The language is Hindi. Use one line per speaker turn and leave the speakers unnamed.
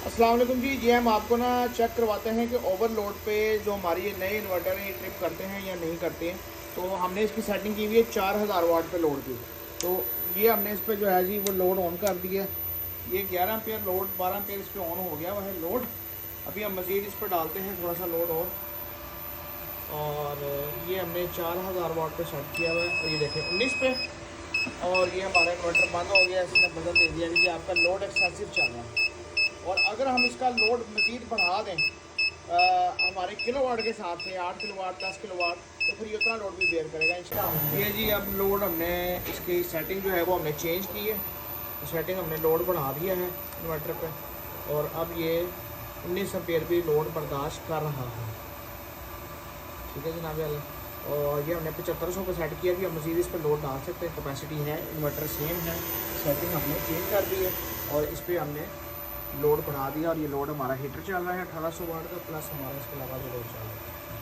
अस्सलाम वालेकुम जी। हम आपको ना चेक करवाते हैं कि ओवरलोड पे जो हमारी ये नए इन्वर्टर हैं ये ट्रिप करते हैं या नहीं करते हैं। तो हमने इसकी सेटिंग की हुई है 4000 वाट पे लोड की। तो ये हमने इस पर जो है जी वो लोड ऑन कर दिया। ये 11 एम्पेयर लोड 12 एम्पेयर इस पर ऑन हो गया हुआ है लोड। अभी हम मज़ीद इस पर डालते हैं थोड़ा सा लोड और ये हमने 4000 वाट पे सेट किया हुआ है और ये देखें 19 पे। और ये हमारा इन्वर्टर बंद हो गया, इसने बदल दे दिया कि आपका लोड एक्सेसिव चल रहा है। और अगर हम इसका लोड मज़ीद बढ़ा दें हमारे किलोवाट के हिसाब से 8 किलोवाट 10 किलोवाट, तो फिर ये उतना लोड भी बेयर करेगा इंशाल्लाह। ये जी अब लोड हमने इसकी सेटिंग जो है वो हमने चेंज की है। सेटिंग हमने लोड बढ़ा दिया है इन्वर्टर पे और अब ये 19 एम्पेयर भी लोड बर्दाश्त कर रहा है। ठीक है जनाब वाला। और ये हमने 7500 पे सेट किया। भी हम मज़ीद इस पर लोड डाल सकते हैं, कैपेसिटी है, इन्वर्टर सेम है। सेटिंग हमने चेंज कर दी है और इस पर हमने लोड बढ़ा दिया और ये लोड हमारा हीटर चल रहा है 1800 वाट का, प्लस हमारा इसके अलावा जो लोड चल रहा है।